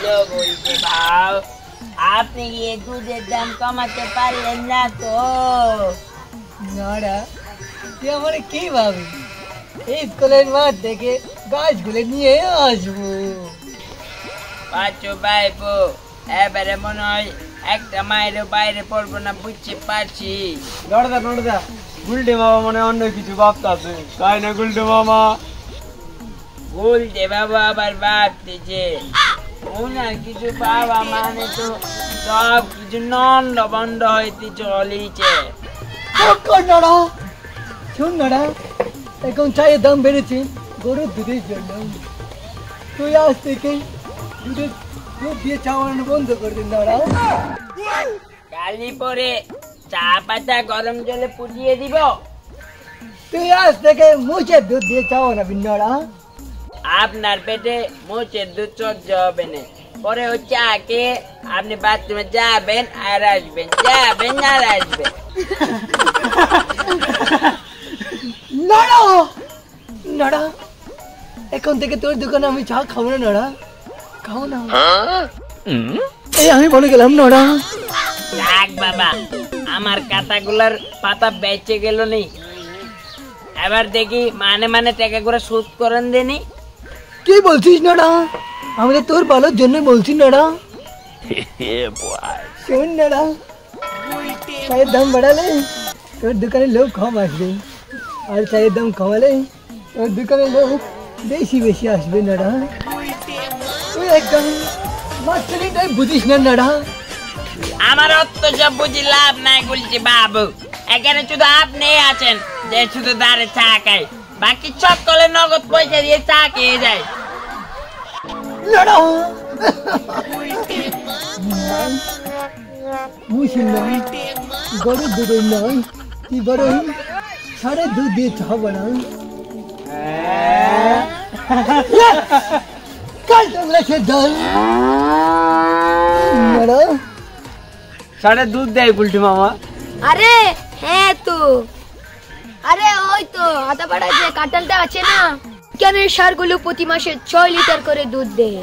তো বলছে ভাও, আপনি কি দুধের দাম কমাতে পারলেন না তো? নড়া, তুই আমার কি ভাবি? এই স্কুলের মাঠ থেকে গাছগুলো নিয়ে আসবো। পাঁচু ভাইপো, এবারে মনে হয় একটা মায়ের বাইরে পড়বো না, বুঝতে পারছি। নড়দা গুলটে মামা মনে অন্য কিছু ভাবতেছে, তাই না গুলটে মামা? বলতে বাবা আবার ভাবতেছে ওনার কিছু বাবা মানে তো সব কিছু নন্দ বন্ধ হইতে চলিছে। নড়া, শোন নড়া, এখন চায়ের দাম বেড়েছে গরুর দুধের জন্য। তুই আজ থেকে দুধ দিয়ে চা বানানো বন্ধ করে দিন নড়া। কালি পরে চা পাতা গরম জলে ফুটিয়ে দিব। তুই আজ থেকে মুছের দুধ দিয়ে চা বানাবি নড়া। আপনার পেটে মোচের দুধ সহ্য হবে না, পরে ওই চা খেয়ে আপনি বাথরুমে যাবেন আর আসবেন, যাবেন আর আসবেন। নড়া নড়া, এখন থেকে তোর দোকানে আমি চা খাবো না নড়া, খাবো না। এই আমি বলে গেলাম নড়া। রাখ বাবা, আমার কাটাগুলার পাতা বেঁচে গেল নি, এবার দেখি মানে টাকা করে শোধ করেন দেনি। কি বলছিস নড়া? আমি তো তোর ভালোর জন্য বলছি নড়া। শোন নড়া, চায়ের দাম বাড়ালে তোর দোকানে লোক কম আসবে, আর চায়ের দাম কমালে তোর দোকানে লোক বেশি বেশি আসবে নড়া। তুই একদম মাস্টারিটাই বুঝিস না নড়া। আমার অত সব বুঝি লাভ নাই বলছি বাবু, এখানে শুধু আপনি আছেন যে শুধু দাঁড়ে চা খায়, বাকি সব কলে নগদ পয়সা দিয়ে চা খেয়ে যায়। নড়া বুঝিস না, গরুর দুধের নয়, তুই বরং ষাঁড়ের দুধ দিয়ে চা বানা। কাল তোমরা সে দল নড়া। ষাঁড়ের দুধ দেয় গুলটে মামা? আরে হ্যাঁ তো, আরে ওই তো হাতাপাড়া যে কাঁঠালটা আছে না, কেন ষাঁড়গুলো প্রতি মাসে 6 লিটার করে দুধ দেয়।